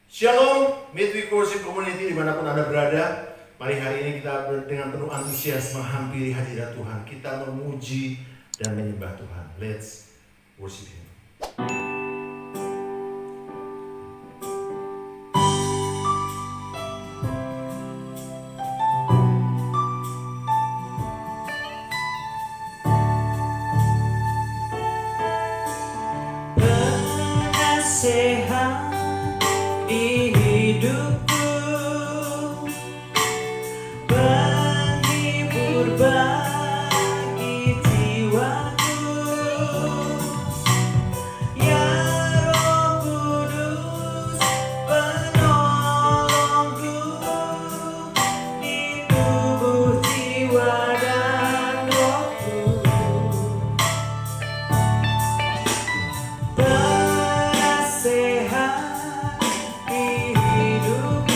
Shalom, Midweek Worship Community dimanapun Anda berada. Mari hari ini kita dengan penuh antusias menghampiri hadirat Tuhan. Kita memuji dan menyembah Tuhan. Let's worship Him. Penasehat di hidupku, penghibur bagi jiwaku, ya Roh Kudus penolongku di tubuh, jiwa dan rohku. Penasehat di hidupku,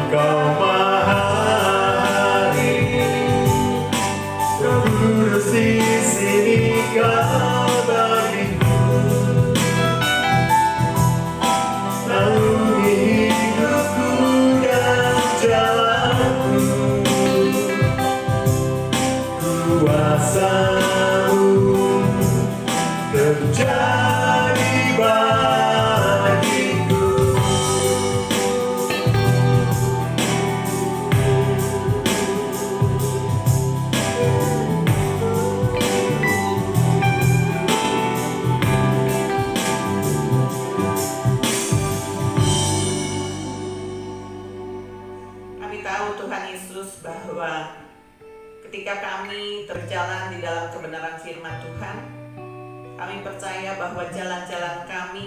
Engkau Maha Hari, Roh Kudus di sini kau bagiku, naungi hidupku dan jalanku, kuasa-Mu terjadi bagiku. Kami tahu Tuhan Yesus bahwa ketika kami terjalan di dalam kebenaran firman Tuhan, kami percaya bahwa jalan-jalan kami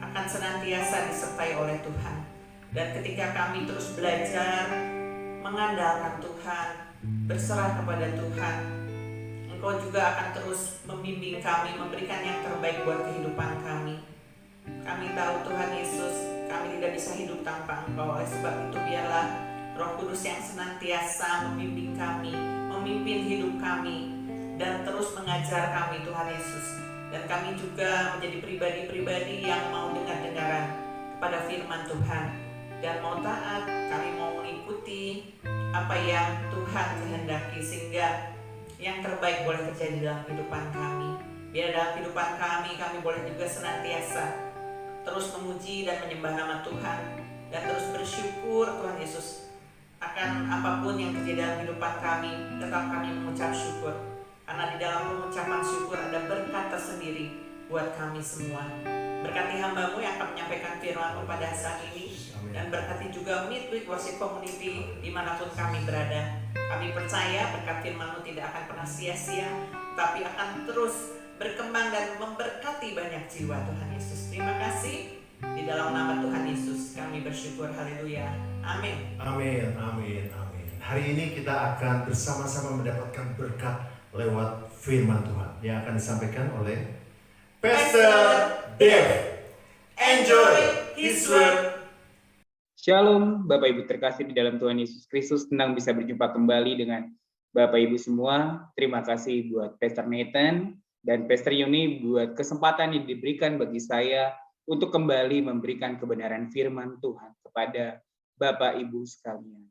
akan senantiasa disertai oleh Tuhan. Dan ketika kami terus belajar mengandalkan Tuhan, berserah kepada Tuhan, Engkau juga akan terus membimbing kami, memberikan yang terbaik buat kehidupan kami. Kami tahu Tuhan Yesus, kami tidak bisa hidup tanpa Engkau. Oleh sebab itu biarlah Roh Kudus yang senantiasa membimbing kami, memimpin hidup kami, dan terus mengajar kami Tuhan Yesus. Dan kami juga menjadi pribadi-pribadi yang mau dengar-dengaran kepada firman Tuhan dan mau taat. Kami mau mengikuti apa yang Tuhan kehendaki, sehingga yang terbaik boleh terjadi dalam kehidupan kami. Biar dalam kehidupan kami boleh juga senantiasa terus memuji dan menyembah nama Tuhan, dan terus bersyukur Tuhan Yesus akan apapun yang terjadi dalam kehidupan kami. Tetap kami mengucap syukur, karena di dalam pengucapan syukur ada berkat tersendiri buat kami semua. Berkati hamba-Mu yang akan menyampaikan firman-Mu pada saat ini, dan berkati juga Midweek Worship Community dimanapun kami berada. Kami percaya berkat firman-Mu tidak akan pernah sia-sia, tapi akan terus berkembang dan memberkati banyak jiwa Tuhan Yesus. Terima kasih. Di dalam nama Tuhan Yesus kami bersyukur. Haleluya. Amin. Amin, amin, amin. Hari ini kita akan bersama-sama mendapatkan berkat lewat firman Tuhan yang akan disampaikan oleh Pastor Dave. Enjoy his word. Shalom, Bapak Ibu terkasih di dalam Tuhan Yesus Kristus. Senang bisa berjumpa kembali dengan Bapak Ibu semua. Terima kasih buat Pastor Nathan dan Pastor Yuni buat kesempatan yang diberikan bagi saya untuk kembali memberikan kebenaran firman Tuhan kepada Bapak Ibu sekalian.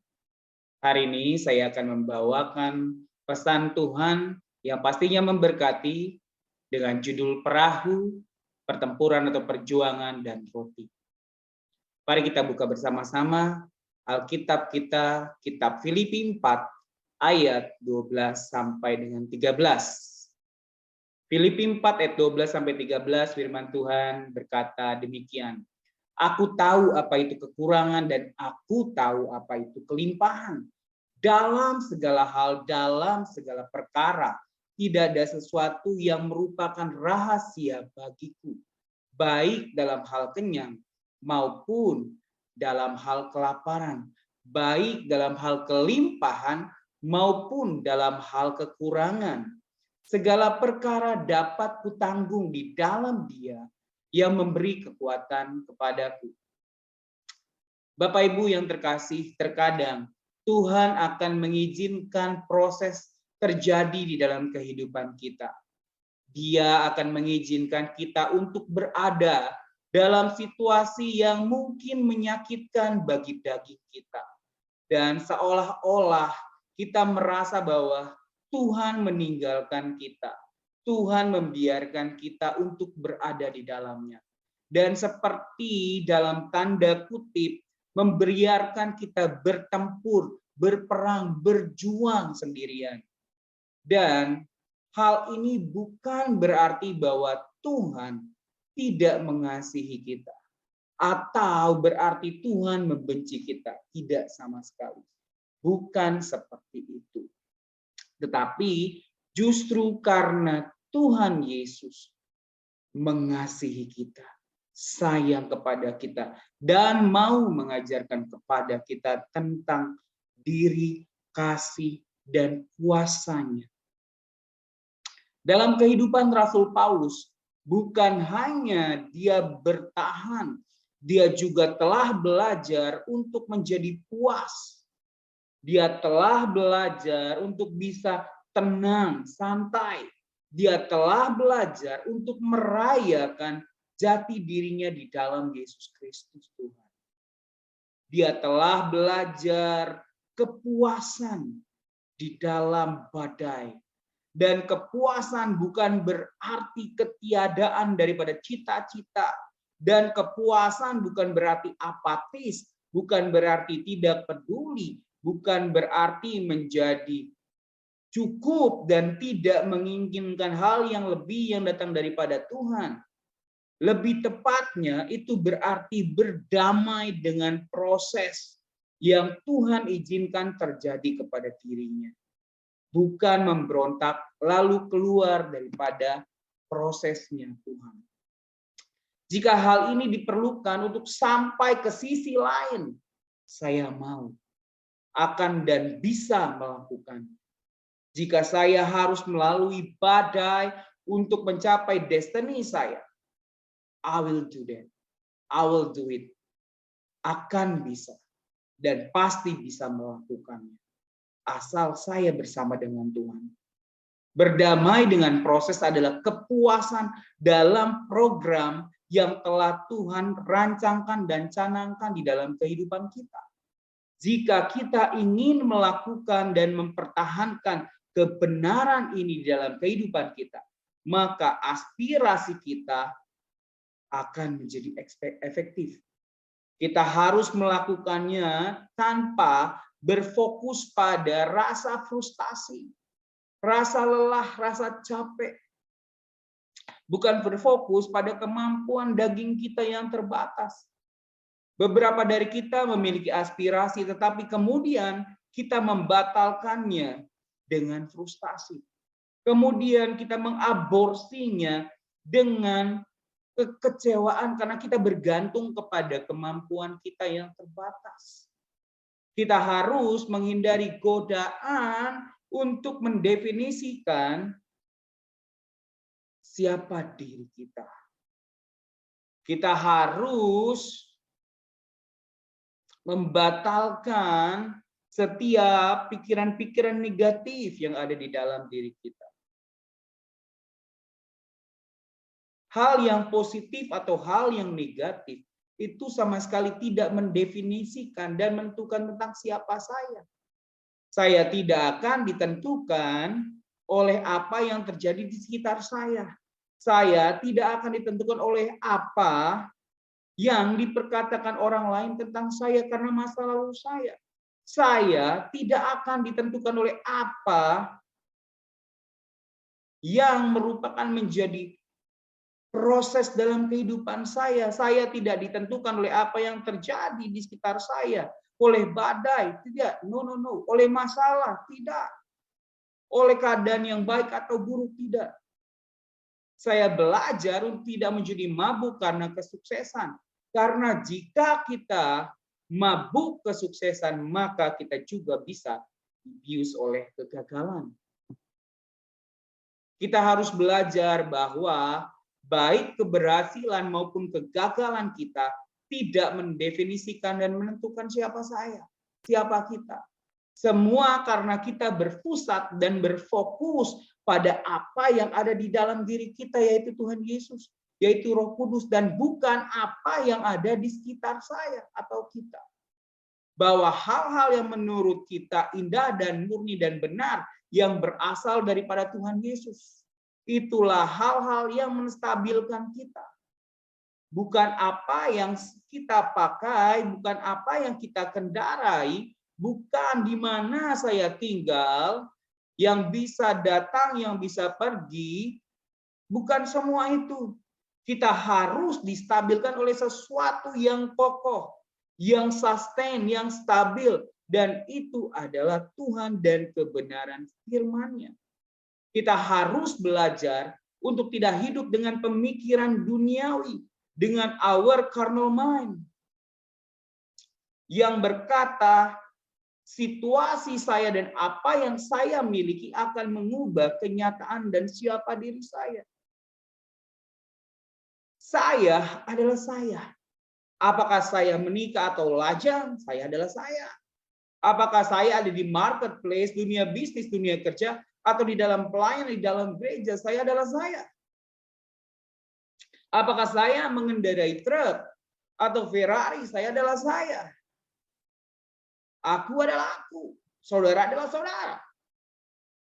Hari ini saya akan membawakan pesan Tuhan yang pastinya memberkati dengan judul Perahu, Pertempuran atau Perjuangan dan Roti. Mari kita buka bersama-sama Alkitab kita, Kitab Filipi 4 ayat 12 sampai dengan 13. Filipi 4 ayat 12 sampai 13 firman Tuhan berkata demikian. Aku tahu apa itu kekurangan dan aku tahu apa itu kelimpahan. Dalam segala hal, dalam segala perkara, tidak ada sesuatu yang merupakan rahasia bagiku. Baik dalam hal kenyang maupun dalam hal kelaparan. Baik dalam hal kelimpahan maupun dalam hal kekurangan. Segala perkara dapat kutanggung di dalam Dia yang memberi kekuatan kepadaku. Bapak Ibu yang terkasih, terkadang Tuhan akan mengizinkan proses terjadi di dalam kehidupan kita. Dia akan mengizinkan kita untuk berada dalam situasi yang mungkin menyakitkan bagi daging kita. Dan seolah-olah kita merasa bahwa Tuhan meninggalkan kita. Tuhan membiarkan kita untuk berada di dalamnya. Dan seperti dalam tanda kutip, membiarkan kita bertempur, berperang, berjuang sendirian. Dan hal ini bukan berarti bahwa Tuhan tidak mengasihi kita. Atau berarti Tuhan membenci kita. Tidak sama sekali. Bukan seperti itu. Tetapi justru karena Tuhan Yesus mengasihi kita, sayang kepada kita, dan mau mengajarkan kepada kita tentang diri, kasih, dan kuasanya. Dalam kehidupan Rasul Paulus, bukan hanya dia bertahan Dia juga telah belajar untuk menjadi puas. Dia telah belajar untuk bisa tenang, santai. Dia telah belajar untuk merayakan jati dirinya di dalam Yesus Kristus Tuhan. Dia telah belajar kepuasan di dalam badai. Dan kepuasan bukan berarti ketiadaan daripada cita-cita. Dan kepuasan bukan berarti apatis, bukan berarti tidak peduli, bukan berarti menjadi cukup dan tidak menginginkan hal yang lebih yang datang daripada Tuhan. Lebih tepatnya itu berarti berdamai dengan proses yang Tuhan izinkan terjadi kepada dirinya. Bukan memberontak lalu keluar daripada prosesnya Tuhan. Jika hal ini diperlukan untuk sampai ke sisi lain, saya mau, akan dan bisa melakukan. Jika saya harus melalui badai untuk mencapai destiny saya, I will do that. I will do it. Akan bisa dan pasti bisa melakukannya. Asal saya bersama dengan Tuhan. Berdamai dengan proses adalah kepuasan dalam program yang telah Tuhan rancangkan dan canangkan di dalam kehidupan kita. Jika kita ingin melakukan dan mempertahankan kebenaran ini di dalam kehidupan kita, maka aspirasi kita akan menjadi efektif. Kita harus melakukannya tanpa berfokus pada rasa frustasi, rasa lelah, rasa capek. Bukan berfokus pada kemampuan daging kita yang terbatas. Beberapa dari kita memiliki aspirasi, tetapi kemudian kita membatalkannya dengan frustasi. Kemudian kita mengaborsinya dengan kekecewaan karena kita bergantung kepada kemampuan kita yang terbatas. Kita harus menghindari godaan untuk mendefinisikan siapa diri kita. Kita harus membatalkan setiap pikiran-pikiran negatif yang ada di dalam diri kita. Hal yang positif atau hal yang negatif itu sama sekali tidak mendefinisikan dan menentukan tentang siapa saya. Saya tidak akan ditentukan oleh apa yang terjadi di sekitar saya. Saya tidak akan ditentukan oleh apa yang diperkatakan orang lain tentang saya karena masa lalu saya. Saya tidak akan ditentukan oleh apa yang merupakan menjadi proses dalam kehidupan saya. Saya tidak ditentukan oleh apa yang terjadi di sekitar saya. Oleh badai, tidak. No. Oleh masalah, tidak. Oleh keadaan yang baik atau buruk, tidak. Saya belajar untuk tidak menjadi mabuk karena kesuksesan. Karena jika kita mabuk kesuksesan, maka kita juga bisa dibius oleh kegagalan. Kita harus belajar bahwa baik keberhasilan maupun kegagalan kita tidak mendefinisikan dan menentukan siapa saya, siapa kita. Semua karena kita berpusat dan berfokus pada apa yang ada di dalam diri kita, yaitu Tuhan Yesus, yaitu Roh Kudus, dan bukan apa yang ada di sekitar saya atau kita. Bahwa hal-hal yang menurut kita indah dan murni dan benar yang berasal daripada Tuhan Yesus, itulah hal-hal yang menstabilkan kita. Bukan apa yang kita pakai, bukan apa yang kita kendarai, bukan di mana saya tinggal, yang bisa datang, yang bisa pergi, bukan semua itu. Kita harus distabilkan oleh sesuatu yang kokoh, yang sustain, yang stabil, dan itu adalah Tuhan dan kebenaran firman-Nya. Kita harus belajar untuk tidak hidup dengan pemikiran duniawi, dengan our carnal mind, yang berkata, situasi saya dan apa yang saya miliki akan mengubah kenyataan dan siapa diri saya. Saya adalah saya. Apakah saya menikah atau lajang? Saya adalah saya. Apakah saya ada di marketplace, dunia bisnis, dunia kerja, atau di dalam pelayanan, di dalam gereja? Saya adalah saya. Apakah saya mengendarai truk atau Ferrari? Saya adalah saya. Aku adalah aku. Saudara adalah saudara.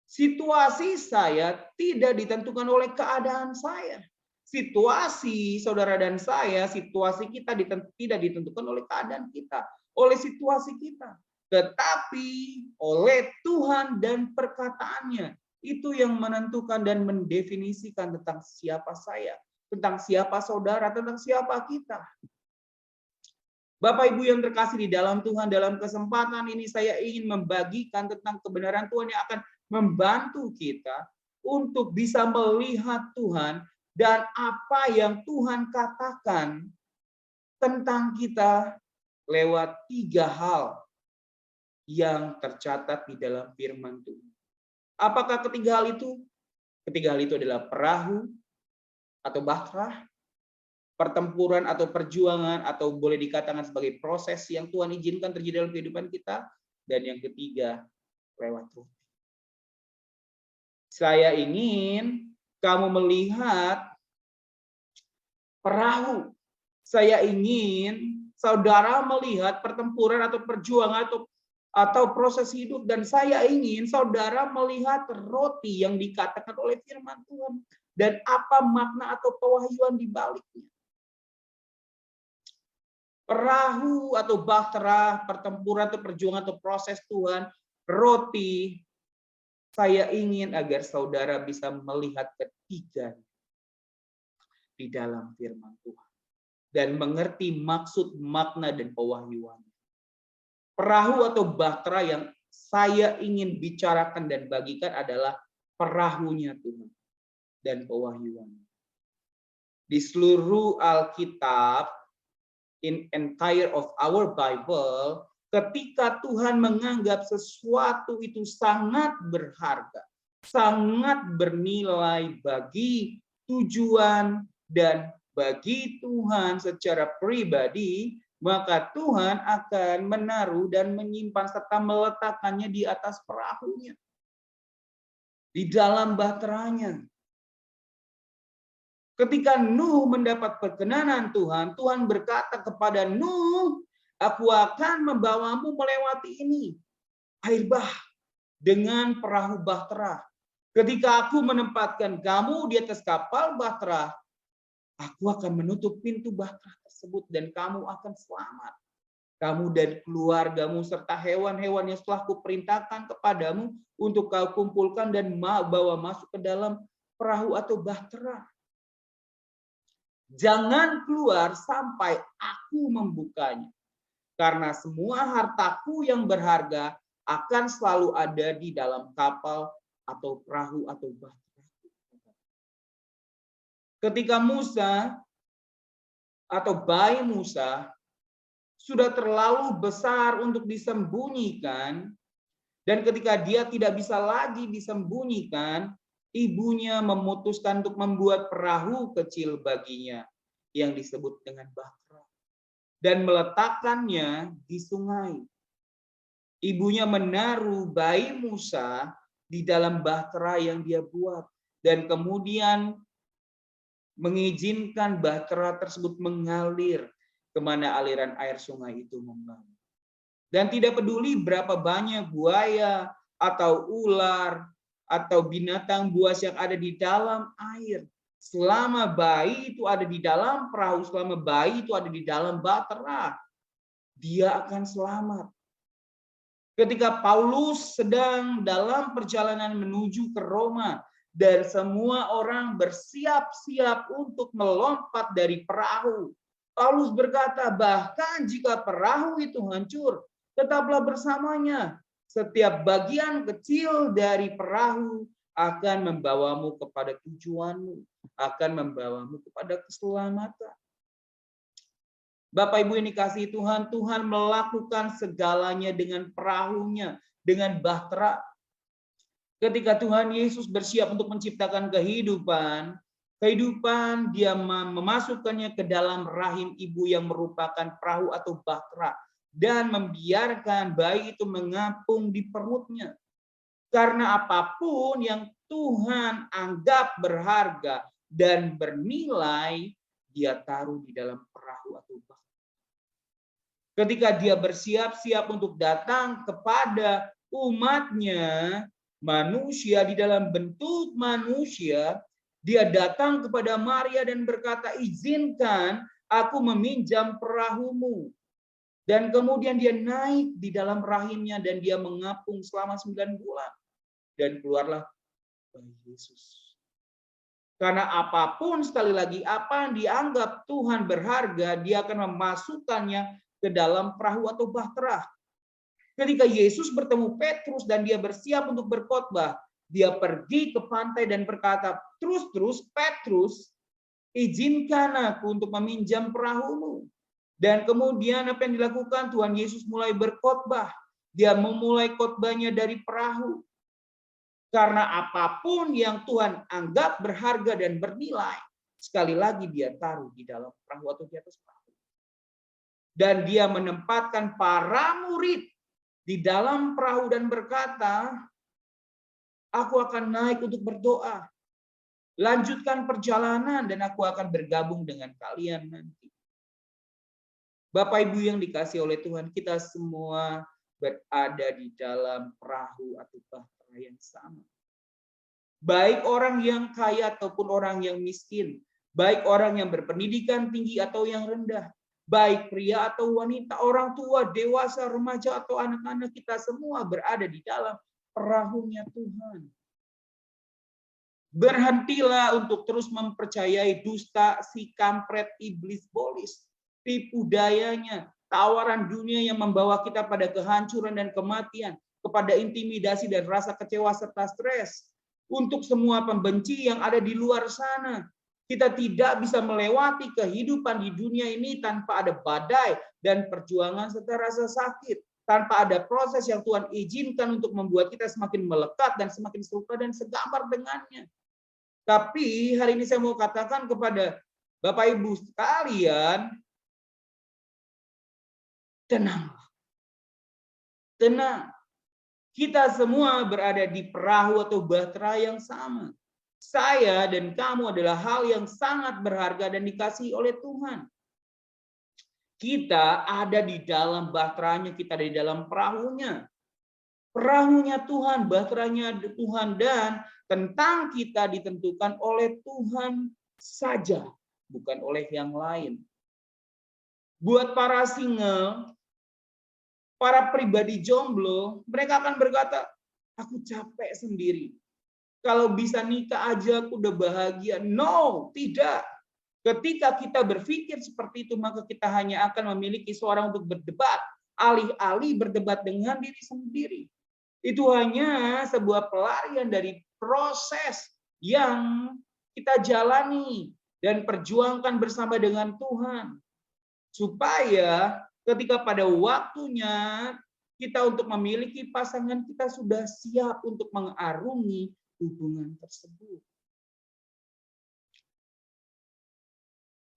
Situasi saya tidak ditentukan oleh keadaan saya. Situasi saudara dan saya, situasi kita tidak ditentukan oleh keadaan kita, oleh situasi kita. Tetapi oleh Tuhan dan perkataannya. Itu yang menentukan dan mendefinisikan tentang siapa saya, tentang siapa saudara, tentang siapa kita. Bapak Ibu yang terkasih di dalam Tuhan, dalam kesempatan ini saya ingin membagikan tentang kebenaran Tuhan yang akan membantu kita untuk bisa melihat Tuhan dan apa yang Tuhan katakan tentang kita lewat 3 hal yang tercatat di dalam firman Tuhan. Apakah ketiga hal itu? Ketiga hal itu adalah perahu atau bahtera, pertempuran atau perjuangan, atau boleh dikatakan sebagai proses yang Tuhan izinkan terjadi dalam kehidupan kita, dan yang ketiga lewat roh. Saya ingin kamu melihat perahu. Saya ingin saudara melihat pertempuran atau perjuangan atau proses hidup, dan saya ingin saudara melihat roti yang dikatakan oleh firman Tuhan dan apa makna atau pewahyuan di baliknya. Perahu atau bahtera, pertempuran atau perjuangan atau proses Tuhan, roti. Saya ingin agar saudara bisa melihat ketiga di dalam firman Tuhan dan mengerti maksud, makna, dan pewahyuan. Perahu atau bahtera yang saya ingin bicarakan dan bagikan adalah perahunya Tuhan dan pewahyuan. Di seluruh Alkitab, in entire of our Bible, ketika Tuhan menganggap sesuatu itu sangat berharga, sangat bernilai bagi tujuan dan bagi Tuhan secara pribadi, maka Tuhan akan menaruh dan menyimpan serta meletakkannya di atas perahunya, di dalam bahteranya. Ketika Nuh mendapat perkenanan Tuhan, Tuhan berkata kepada Nuh, aku akan membawamu melewati ini, air bah, dengan perahu bahtera. Ketika aku menempatkan kamu di atas kapal bahtera, aku akan menutup pintu bahtera tersebut dan kamu akan selamat. Kamu dan keluargamu serta hewan-hewan yang telah kuperintahkan kepadamu untuk kau kumpulkan dan bawa masuk ke dalam perahu atau bahtera. Jangan keluar sampai aku membukanya. Karena semua hartaku yang berharga akan selalu ada di dalam kapal atau perahu atau bahtera. Ketika Musa atau bayi Musa sudah terlalu besar untuk disembunyikan, dan ketika dia tidak bisa lagi disembunyikan, ibunya memutuskan untuk membuat perahu kecil baginya yang disebut dengan bahtera dan meletakkannya di sungai. Ibunya menaruh bayi Musa di dalam bahtera yang dia buat dan kemudian mengizinkan bahtera tersebut mengalir kemana aliran air sungai itu mengalir. Dan tidak peduli berapa banyak buaya atau ular atau binatang buas yang ada di dalam air. Selama bayi itu ada di dalam perahu, selama bayi itu ada di dalam bahtera, dia akan selamat. Ketika Paulus sedang dalam perjalanan menuju ke Roma dan semua orang bersiap-siap untuk melompat dari perahu, Paulus berkata, bahkan jika perahu itu hancur, tetaplah bersamanya. Setiap bagian kecil dari perahu akan membawamu kepada tujuanmu, akan membawamu kepada keselamatan. Bapak Ibu yang dikasihi Tuhan, Tuhan melakukan segalanya dengan perahunya, dengan bahtera. Ketika Tuhan Yesus bersiap untuk menciptakan kehidupan, kehidupan, dia memasukkannya ke dalam rahim ibu yang merupakan perahu atau bahtera, dan membiarkan bayi itu mengapung di perutnya. Karena apapun yang Tuhan anggap berharga dan bernilai, dia taruh di dalam perahu atau bahtera. Ketika dia bersiap-siap untuk datang kepada umatnya, manusia di dalam bentuk manusia, dia datang kepada Maria dan berkata, izinkan aku meminjam perahumu. Dan kemudian dia naik di dalam rahimnya dan dia mengapung selama 9 bulan. Dan keluarlah bayi Yesus. Karena apapun, sekali lagi, apa yang dianggap Tuhan berharga, dia akan memasukkannya ke dalam perahu atau bahtera. Ketika Yesus bertemu Petrus dan dia bersiap untuk berkhotbah, dia pergi ke pantai dan berkata, terus Petrus, izinkan aku untuk meminjam perahumu. Dan kemudian apa yang dilakukan? Tuhan Yesus mulai berkhotbah. Dia memulai khotbahnya dari perahu. Karena apapun yang Tuhan anggap berharga dan bernilai, sekali lagi dia taruh di dalam perahu atau di atas perahu. Dan dia menempatkan para murid di dalam perahu dan berkata, aku akan naik untuk berdoa. Lanjutkan perjalanan dan aku akan bergabung dengan kalian nanti. Bapak Ibu yang dikasihi oleh Tuhan, kita semua berada di dalam perahu atau bahtera yang sama. Baik orang yang kaya ataupun orang yang miskin, baik orang yang berpendidikan tinggi atau yang rendah, baik pria atau wanita, orang tua, dewasa, remaja atau anak-anak, kita semua berada di dalam perahunya Tuhan. Berhentilah untuk terus mempercayai dusta si kampret iblis bolis, tipu dayanya, tawaran dunia yang membawa kita pada kehancuran dan kematian, kepada intimidasi dan rasa kecewa serta stres. Untuk semua pembenci yang ada di luar sana, kita tidak bisa melewati kehidupan di dunia ini tanpa ada badai dan perjuangan serta rasa sakit, tanpa ada proses yang Tuhan izinkan untuk membuat kita semakin melekat dan semakin serupa dan segambar dengannya. Tapi hari ini saya mau katakan kepada Bapak Ibu sekalian, tenanglah. Tenang. Kita semua berada di perahu atau bahtera yang sama. Saya dan kamu adalah hal yang sangat berharga dan dikasihi oleh Tuhan. Kita ada di dalam bahteranya, kita ada di dalam perahunya. Perahunya Tuhan, bahteranya Tuhan, dan tentang kita ditentukan oleh Tuhan saja, bukan oleh yang lain. Buat para single, para pribadi jomblo, mereka akan berkata, aku capek sendiri. Kalau bisa nikah aja aku udah bahagia. No, tidak. Ketika kita berpikir seperti itu, maka kita hanya akan memiliki seorang untuk berdebat, alih-alih berdebat dengan diri sendiri. Itu hanya sebuah pelarian dari proses yang kita jalani dan perjuangkan bersama dengan Tuhan. Supaya ketika pada waktunya kita untuk memiliki pasangan, kita sudah siap untuk mengarungi hubungan tersebut.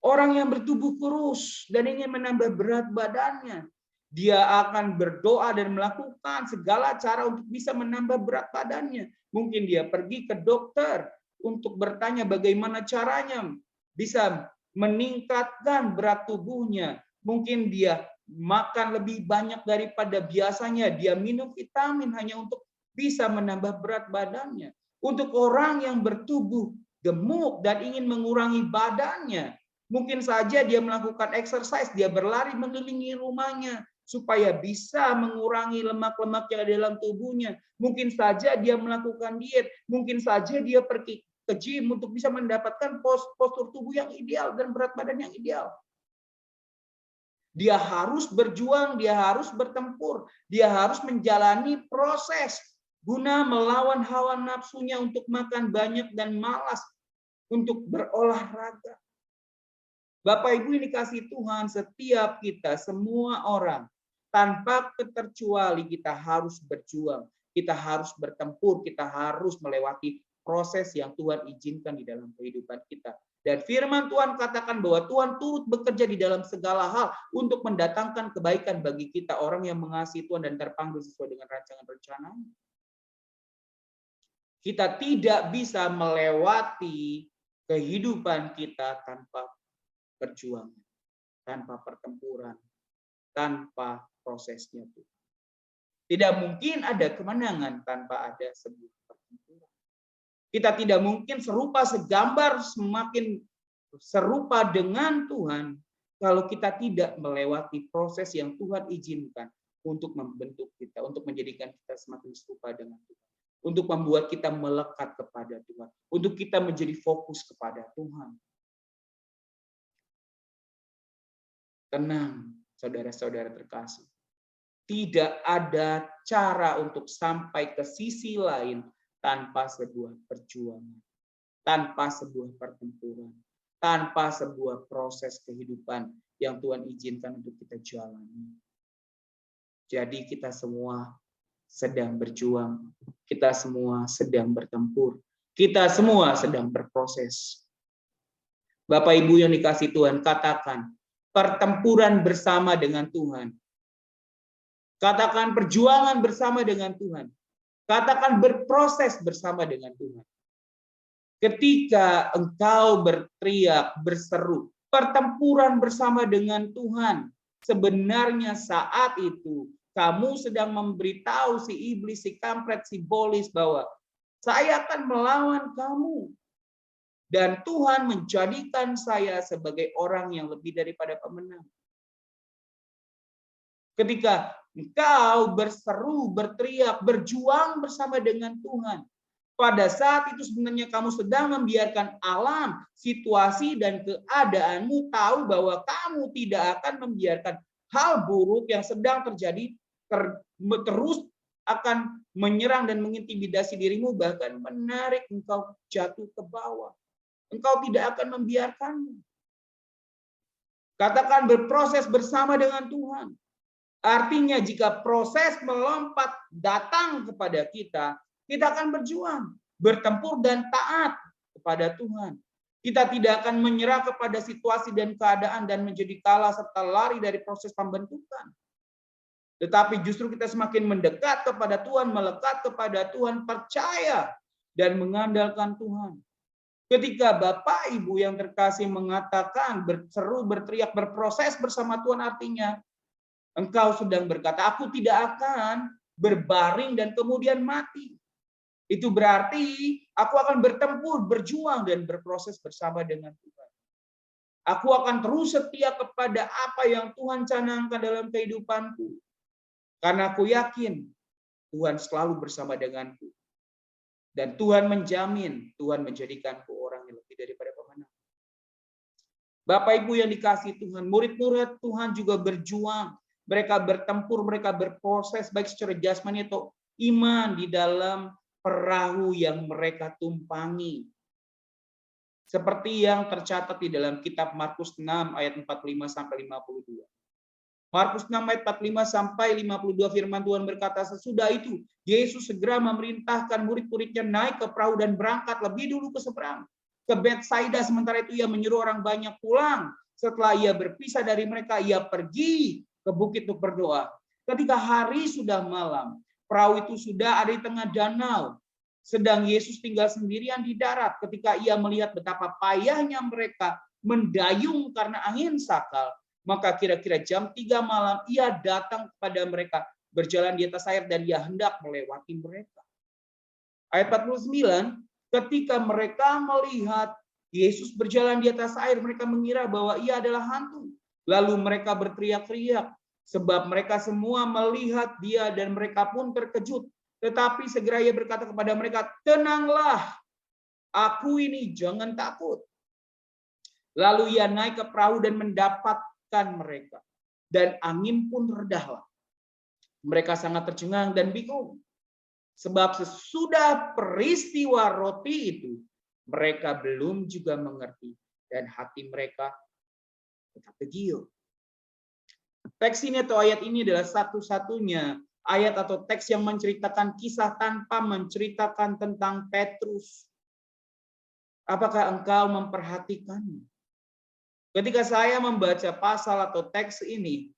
Orang yang bertubuh kurus dan ingin menambah berat badannya, dia akan berdoa dan melakukan segala cara untuk bisa menambah berat badannya. Mungkin dia pergi ke dokter untuk bertanya bagaimana caranya bisa meningkatkan berat tubuhnya. Mungkin dia makan lebih banyak daripada biasanya. Dia minum vitamin hanya untuk bisa menambah berat badannya. Untuk orang yang bertubuh gemuk dan ingin mengurangi badannya, mungkin saja dia melakukan exercise, dia berlari mengelilingi rumahnya supaya bisa mengurangi lemak-lemak yang ada dalam tubuhnya. Mungkin saja dia melakukan diet, mungkin saja dia pergi ke gym untuk bisa mendapatkan postur tubuh yang ideal dan berat badan yang ideal. Dia harus berjuang, dia harus bertempur, dia harus menjalani proses guna melawan hawa nafsunya untuk makan banyak dan malas untuk berolahraga. Bapak Ibu yang dikasihi Tuhan, setiap kita, semua orang, tanpa keterkecuali kita harus berjuang, kita harus bertempur, kita harus melewati proses yang Tuhan izinkan di dalam kehidupan kita. Dan firman Tuhan katakan bahwa Tuhan turut bekerja di dalam segala hal untuk mendatangkan kebaikan bagi kita, orang yang mengasihi Tuhan dan terpanggil sesuai dengan rancangan rencananya. Kita tidak bisa melewati kehidupan kita tanpa perjuangan, tanpa pertempuran, tanpa prosesnya Tuhan. Tidak mungkin ada kemenangan tanpa ada sebuah pertempuran. Kita tidak mungkin serupa segambar semakin serupa dengan Tuhan kalau kita tidak melewati proses yang Tuhan izinkan untuk membentuk kita, untuk menjadikan kita semakin serupa dengan Tuhan, untuk membuat kita melekat kepada Tuhan, untuk kita menjadi fokus kepada Tuhan. Tenang, saudara-saudara terkasih. Tidak ada cara untuk sampai ke sisi lain tanpa sebuah perjuangan, tanpa sebuah pertempuran, tanpa sebuah proses kehidupan yang Tuhan izinkan untuk kita jalani. Jadi kita semua sedang berjuang, kita semua sedang bertempur, kita semua sedang berproses. Bapak Ibu yang dikasihi Tuhan, katakan pertempuran bersama dengan Tuhan. Katakan perjuangan bersama dengan Tuhan. Katakan berproses bersama dengan Tuhan. Ketika engkau berteriak, berseru, pertempuran bersama dengan Tuhan, sebenarnya saat itu kamu sedang memberitahu si iblis, si kampret, si bolis bahwa saya akan melawan kamu. Dan Tuhan menjadikan saya sebagai orang yang lebih daripada pemenang. Ketika engkau berseru, berteriak, berjuang bersama dengan Tuhan, pada saat itu sebenarnya kamu sedang membiarkan alam, situasi, dan keadaanmu tahu bahwa kamu tidak akan membiarkan hal buruk yang sedang terjadi terus akan menyerang dan mengintimidasi dirimu, bahkan menarik engkau jatuh ke bawah. Engkau tidak akan membiarkanmu. Katakan berproses bersama dengan Tuhan. Artinya jika proses melompat datang kepada kita, kita akan berjuang, bertempur dan taat kepada Tuhan. Kita tidak akan menyerah kepada situasi dan keadaan dan menjadi kalah serta lari dari proses pembentukan. Tetapi justru kita semakin mendekat kepada Tuhan, melekat kepada Tuhan, percaya dan mengandalkan Tuhan. Ketika Bapak Ibu yang terkasih mengatakan, berseru, berteriak, berproses bersama Tuhan, artinya engkau sedang berkata, aku tidak akan berbaring dan kemudian mati. Itu berarti aku akan bertempur, berjuang, dan berproses bersama dengan Tuhan. Aku akan terus setia kepada apa yang Tuhan canangkan dalam kehidupanku. Karena aku yakin Tuhan selalu bersama denganku. Dan Tuhan menjamin, Tuhan menjadikanku orang yang lebih daripada pemenang. Bapak Ibu yang dikasihi Tuhan, murid-murid Tuhan juga berjuang. Mereka bertempur, mereka berproses baik secara jasmani atau iman di dalam perahu yang mereka tumpangi. Seperti yang tercatat di dalam kitab Markus 6 ayat 45 sampai 52. Markus 6 ayat 45 sampai 52 firman Tuhan berkata, sesudah itu Yesus segera memerintahkan murid-muridnya naik ke perahu dan berangkat lebih dulu ke seberang, ke Betsaida. Sementara itu ia menyuruh orang banyak pulang. Setelah ia berpisah dari mereka, ia pergi ke bukit untuk berdoa. Ketika hari sudah malam, perahu itu sudah ada di tengah danau. Sedang Yesus tinggal sendirian di darat. Ketika ia melihat betapa payahnya mereka mendayung karena angin sakal, maka kira-kira jam 3 malam ia datang kepada mereka, berjalan di atas air, dan ia hendak melewati mereka. Ayat 49, ketika mereka melihat Yesus berjalan di atas air, mereka mengira bahwa ia adalah hantu. Lalu mereka berteriak-teriak, sebab mereka semua melihat dia dan mereka pun terkejut. Tetapi segera ia berkata kepada mereka, tenanglah, aku ini, jangan takut. Lalu ia naik ke perahu dan mendapatkan mereka. Dan angin pun redahlah. Mereka sangat tercengang dan bingung. Sebab sesudah peristiwa roti itu, mereka belum juga mengerti. Dan hati mereka tetap tergiur. Teks ini atau ayat ini adalah satu-satunya ayat atau teks yang menceritakan kisah tanpa menceritakan tentang Petrus. Apakah engkau memperhatikannya? Ketika saya membaca pasal atau teks ini,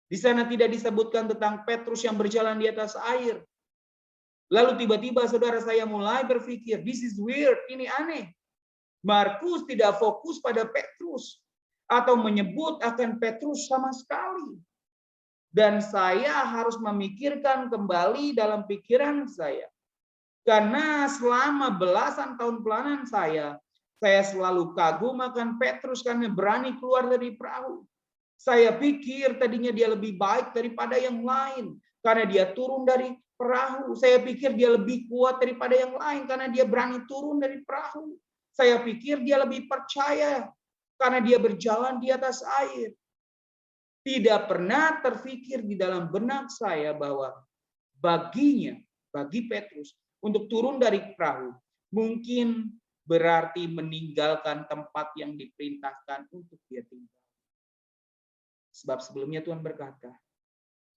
di sana tidak disebutkan tentang Petrus yang berjalan di atas air. Lalu tiba-tiba saudara saya mulai berpikir, this is weird, ini aneh. Markus tidak fokus pada Petrus atau menyebut akan Petrus sama sekali. Dan saya harus memikirkan kembali dalam pikiran saya. Karena selama belasan tahun pelayanan saya selalu kagum akan Petrus karena berani keluar dari perahu. Saya pikir tadinya dia lebih baik daripada yang lain karena dia turun dari perahu. Saya pikir dia lebih kuat daripada yang lain karena dia berani turun dari perahu. Saya pikir dia lebih percaya karena dia berjalan di atas air. Tidak pernah terfikir di dalam benak saya bahwa bagi Petrus, untuk turun dari perahu mungkin berarti meninggalkan tempat yang diperintahkan untuk dia tinggal. Sebab sebelumnya Tuhan berkata,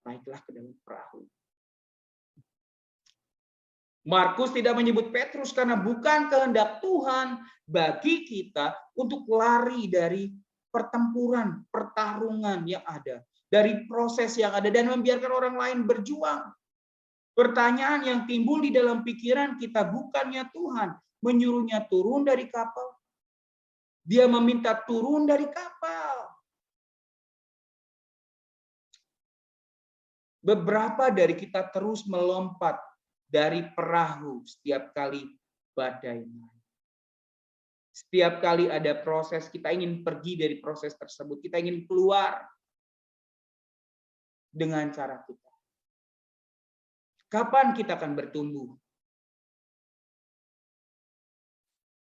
naiklah ke dalam perahu. Markus tidak menyebut Petrus karena bukan kehendak Tuhan bagi kita untuk lari dari pertempuran, pertarungan yang ada, dari proses yang ada, dan membiarkan orang lain berjuang. Pertanyaan yang timbul di dalam pikiran kita, bukannya Tuhan menyuruhnya turun dari kapal. Dia meminta turun dari kapal. Beberapa dari kita terus melompat dari perahu setiap kali badai naik. Setiap kali ada proses, kita ingin pergi dari proses tersebut. Kita ingin keluar dengan cara kita. Kapan kita akan bertumbuh?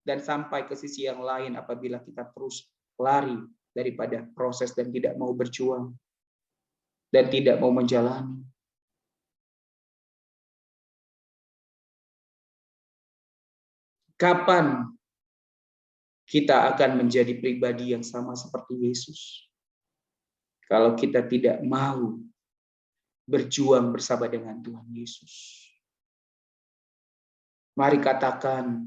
Dan sampai ke sisi yang lain apabila kita terus lari daripada proses dan tidak mau berjuang. Dan tidak mau menjalani. Kapan kita akan menjadi pribadi yang sama seperti Yesus? Kalau kita tidak mau berjuang bersama dengan Tuhan Yesus. Mari katakan,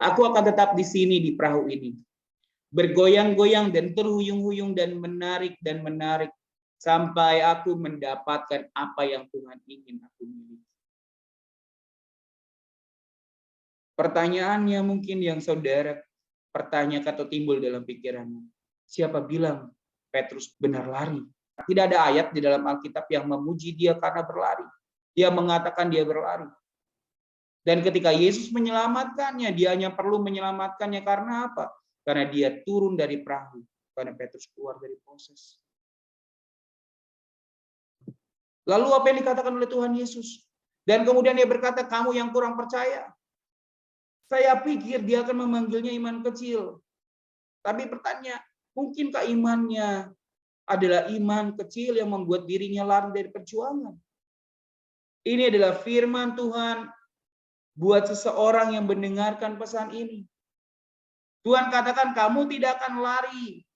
aku akan tetap di sini di perahu ini. Bergoyang-goyang dan terhuyung-huyung dan menarik sampai aku mendapatkan apa yang Tuhan ingin aku miliki. Pertanyaannya mungkin yang saudara pertanyakan atau timbul dalam pikiranmu. Siapa bilang Petrus benar lari? Tidak ada ayat di dalam Alkitab yang memuji dia karena berlari. Dia mengatakan dia berlari. Dan ketika Yesus menyelamatkannya, dia hanya perlu menyelamatkannya karena apa? Karena dia turun dari perahu. Karena Petrus keluar dari proses. Lalu apa yang dikatakan oleh Tuhan Yesus? Dan kemudian dia berkata, kamu yang kurang percaya. Saya pikir dia akan memanggilnya iman kecil. Tapi bertanya, mungkinkah imannya adalah iman kecil yang membuat dirinya lari dari perjuangan? Ini adalah firman Tuhan buat seseorang yang mendengarkan pesan ini. Tuhan katakan, kamu tidak akan lari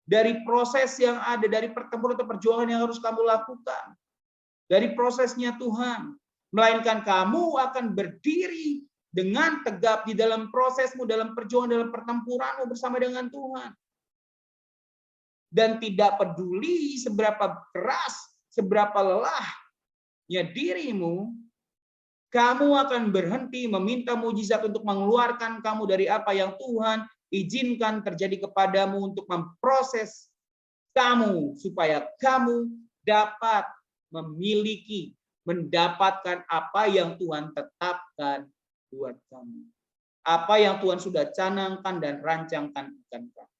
dari proses yang ada, dari pertempuran atau perjuangan yang harus kamu lakukan. Dari prosesnya Tuhan. Melainkan kamu akan berdiri dengan tegap di dalam prosesmu, dalam perjuangan, dalam pertempuranmu bersama dengan Tuhan. Dan tidak peduli seberapa keras, seberapa lelahnya dirimu, kamu akan berhenti meminta mujizat untuk mengeluarkan kamu dari apa yang Tuhan izinkan terjadi kepadamu untuk memproses kamu, supaya kamu dapat memiliki, mendapatkan apa yang Tuhan tetapkan buat kamu. Apa yang Tuhan sudah canangkan dan rancangkan akan kamu.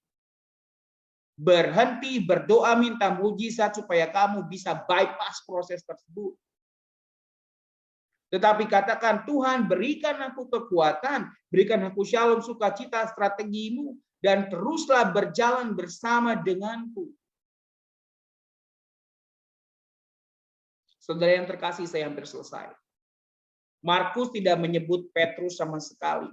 Berhenti berdoa minta mujizat supaya kamu bisa bypass proses tersebut. Tetapi katakan, Tuhan berikan aku kekuatan, berikan aku shalom, sukacita, strategimu, dan teruslah berjalan bersama denganku. Saudara yang terkasih, saya hampir selesai. Markus tidak menyebut Petrus sama sekali.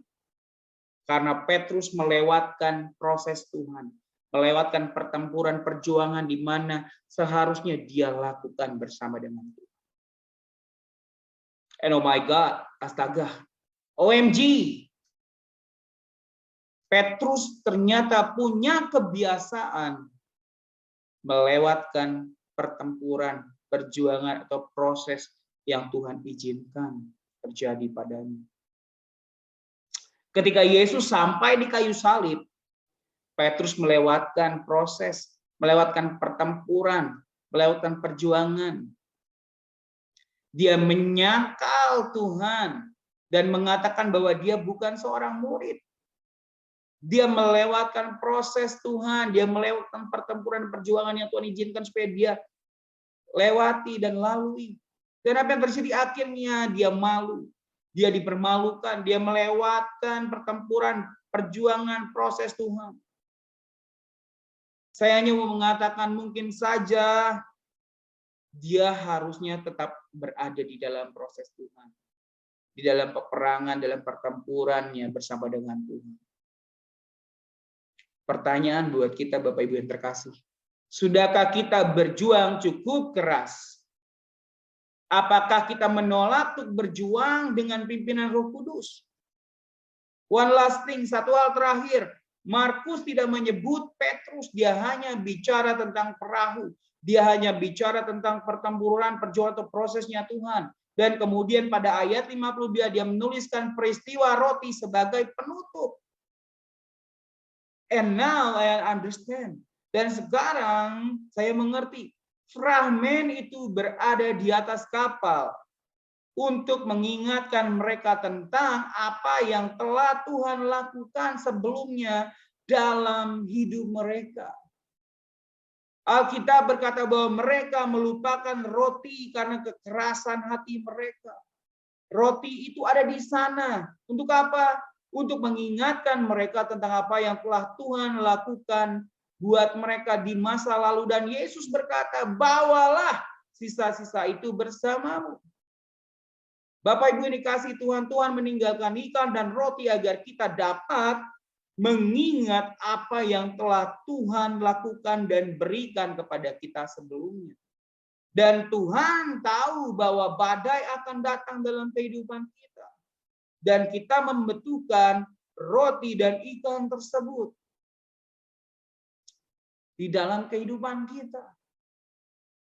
Karena Petrus melewatkan proses Tuhan. Melewatkan pertempuran perjuangan di mana seharusnya dia lakukan bersama dengan Tuhan. And oh my God, astaga, OMG. Petrus ternyata punya kebiasaan melewatkan pertempuran, perjuangan atau proses yang Tuhan izinkan terjadi padanya. Ketika Yesus sampai di kayu salib, Petrus melewatkan proses, melewatkan pertempuran, melewatkan perjuangan. Dia menyangkal Tuhan dan mengatakan bahwa dia bukan seorang murid. Dia melewatkan proses Tuhan, dia melewatkan pertempuran perjuangan yang Tuhan izinkan supaya dia lewati dan lalui. Dan apa yang terjadi akhirnya? Dia malu, dia dipermalukan, dia melewatkan pertempuran perjuangan proses Tuhan. Saya hanya mau mengatakan mungkin saja dia harusnya tetap berada di dalam proses Tuhan, di dalam peperangan, dalam pertempurannya bersama dengan Tuhan. Pertanyaan buat kita Bapak Ibu yang terkasih. Sudahkah kita berjuang cukup keras? Apakah kita menolak untuk berjuang dengan pimpinan Roh Kudus? One last thing, satu hal terakhir. Markus tidak menyebut Petrus, dia hanya bicara tentang perahu. Dia hanya bicara tentang pertempuran, perjuangan atau prosesnya Tuhan. Dan kemudian pada ayat 52 dia menuliskan peristiwa roti sebagai penutup. And now I understand. Dan sekarang saya mengerti. Fragmen itu berada di atas kapal untuk mengingatkan mereka tentang apa yang telah Tuhan lakukan sebelumnya dalam hidup mereka. Alkitab berkata bahwa mereka melupakan roti karena kekerasan hati mereka. Roti itu ada di sana. Untuk apa? Untuk mengingatkan mereka tentang apa yang telah Tuhan lakukan buat mereka di masa lalu. Dan Yesus berkata, bawalah sisa-sisa itu bersamamu. Bapak Ibu yang dikasihi Tuhan, Tuhan meninggalkan ikan dan roti agar kita dapat mengingat apa yang telah Tuhan lakukan dan berikan kepada kita sebelumnya. Dan Tuhan tahu bahwa badai akan datang dalam kehidupan kita. Dan kita membutuhkan roti dan ikan tersebut di dalam kehidupan kita.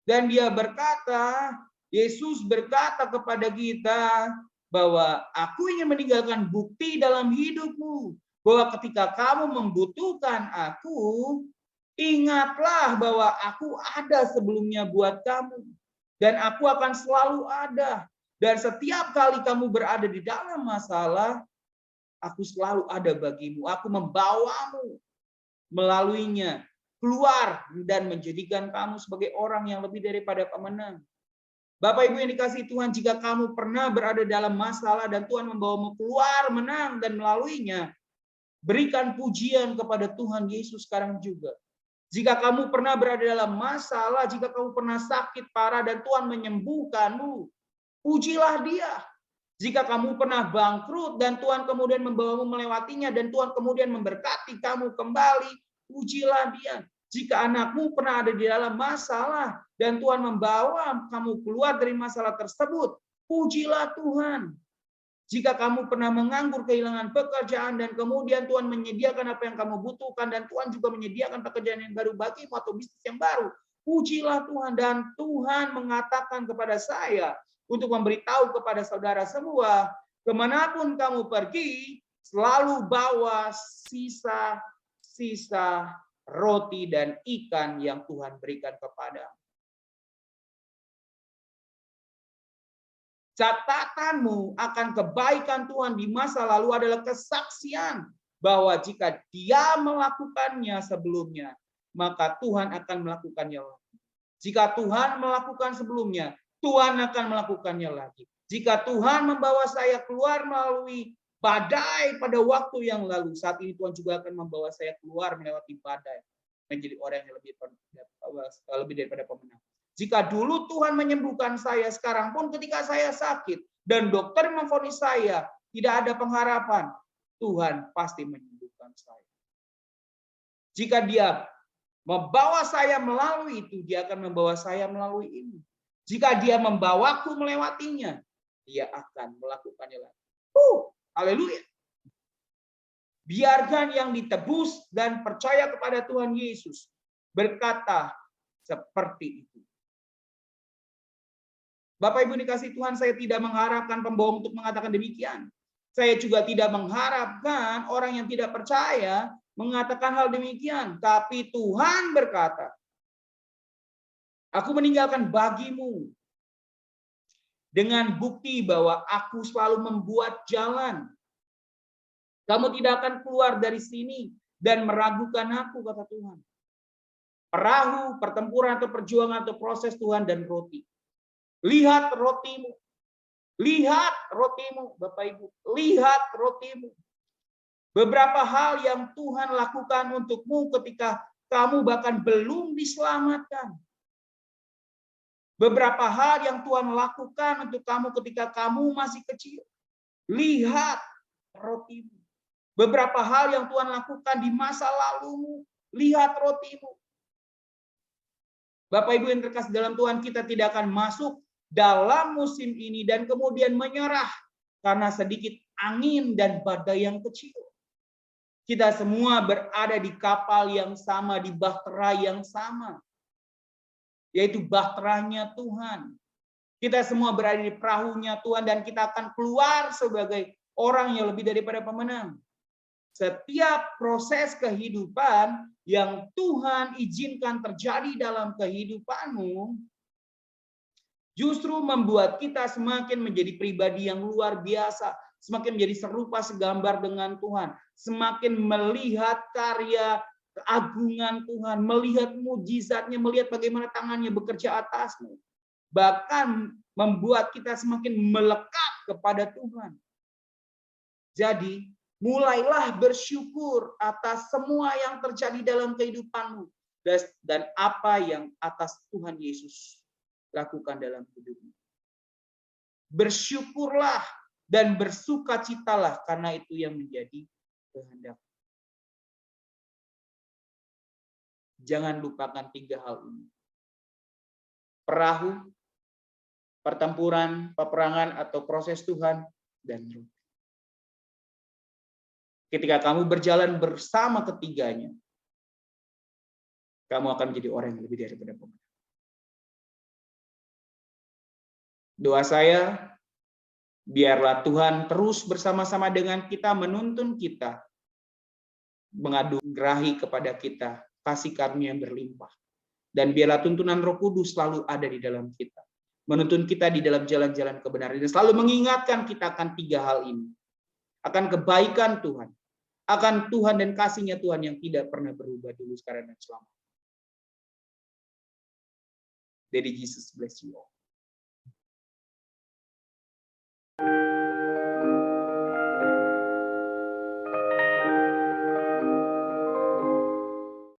Dan dia berkata, Yesus berkata kepada kita bahwa aku ingin meninggalkan bukti dalam hidupmu. Bahwa ketika kamu membutuhkan aku, ingatlah bahwa aku ada sebelumnya buat kamu. Dan aku akan selalu ada. Dan setiap kali kamu berada di dalam masalah, aku selalu ada bagimu. Aku membawamu melaluinya, keluar dan menjadikan kamu sebagai orang yang lebih daripada pemenang. Bapak Ibu yang dikasihi Tuhan, jika kamu pernah berada dalam masalah dan Tuhan membawamu keluar, menang dan melaluinya, berikan pujian kepada Tuhan Yesus sekarang juga. Jika kamu pernah berada dalam masalah, jika kamu pernah sakit parah dan Tuhan menyembuhkanmu, pujilah Dia. Jika kamu pernah bangkrut dan Tuhan kemudian membawamu melewatinya dan Tuhan kemudian memberkati kamu kembali, pujilah Dia. Jika anakmu pernah ada di dalam masalah dan Tuhan membawa kamu keluar dari masalah tersebut, pujilah Tuhan. Jika kamu pernah menganggur, kehilangan pekerjaan dan kemudian Tuhan menyediakan apa yang kamu butuhkan dan Tuhan juga menyediakan pekerjaan yang baru bagimu atau bisnis yang baru, pujilah Tuhan. Dan Tuhan mengatakan kepada saya untuk memberitahu kepada saudara semua, kemanapun kamu pergi, selalu bawa sisa-sisa roti dan ikan yang Tuhan berikan kepadamu. Catatanmu akan kebaikan Tuhan di masa lalu adalah kesaksian bahwa jika Dia melakukannya sebelumnya, maka Tuhan akan melakukannya lagi. Jika Tuhan melakukan sebelumnya, Tuhan akan melakukannya lagi. Jika Tuhan membawa saya keluar melalui badai pada waktu yang lalu, saat ini Tuhan juga akan membawa saya keluar melewati badai, menjadi orang yang lebih daripada pemenang. Jika dulu Tuhan menyembuhkan saya, sekarang pun ketika saya sakit dan dokter memvonis saya tidak ada pengharapan, Tuhan pasti menyembuhkan saya. Jika Dia membawa saya melalui itu, Dia akan membawa saya melalui ini. Jika Dia membawaku melewatinya, Dia akan melakukannya lagi. Haleluya. Biarkan yang ditebus dan percaya kepada Tuhan Yesus berkata seperti itu. Bapak Ibu dikasih Tuhan, saya tidak mengharapkan pembohong untuk mengatakan demikian. Saya juga tidak mengharapkan orang yang tidak percaya mengatakan hal demikian. Tapi Tuhan berkata, aku meninggalkan bagimu dengan bukti bahwa aku selalu membuat jalan. Kamu tidak akan keluar dari sini dan meragukan aku, kata Tuhan. Perahu, pertempuran atau perjuangan atau proses Tuhan dan roti. Lihat rotimu. Lihat rotimu, Bapak Ibu. Lihat rotimu. Beberapa hal yang Tuhan lakukan untukmu ketika kamu bahkan belum diselamatkan. Beberapa hal yang Tuhan lakukan untuk kamu ketika kamu masih kecil. Lihat rotimu. Beberapa hal yang Tuhan lakukan di masa lalumu. Lihat rotimu. Bapak Ibu yang terkasih dalam Tuhan, kita tidak akan masuk dalam musim ini dan kemudian menyerah karena sedikit angin dan badai yang kecil. Kita semua berada di kapal yang sama, di bahtera yang sama, yaitu bahteranya Tuhan. Kita semua berada di perahunya Tuhan dan kita akan keluar sebagai orang yang lebih daripada pemenang. Setiap proses kehidupan yang Tuhan izinkan terjadi dalam kehidupanmu justru membuat kita semakin menjadi pribadi yang luar biasa, semakin menjadi serupa segambar dengan Tuhan, semakin melihat karya keagungan Tuhan, melihat mujizatnya, melihat bagaimana tangannya bekerja atasmu. Bahkan membuat kita semakin melekat kepada Tuhan. Jadi, mulailah bersyukur atas semua yang terjadi dalam kehidupanmu dan apa yang atas Tuhan Yesus lakukan dalam hidupmu. Bersyukurlah dan bersukacitalah karena itu yang menjadi kehendak. Jangan lupakan 3 hal ini. Perahu, pertempuran, peperangan atau proses Tuhan, dan roh. Ketika kamu berjalan bersama ketiganya, kamu akan menjadi orang yang lebih daripada pemenang. Doa saya, biarlah Tuhan terus bersama-sama dengan kita, menuntun kita, mengadugerahi kepada kita kasih karunia yang berlimpah. Dan biarlah tuntunan Roh Kudus selalu ada di dalam kita, menuntun kita di dalam jalan-jalan kebenaran, dan selalu mengingatkan kita akan 3 hal ini. Akan kebaikan Tuhan, akan Tuhan dan kasih-Nya Tuhan yang tidak pernah berubah dulu, sekarang, dan selamanya. Daddy Jesus bless you all.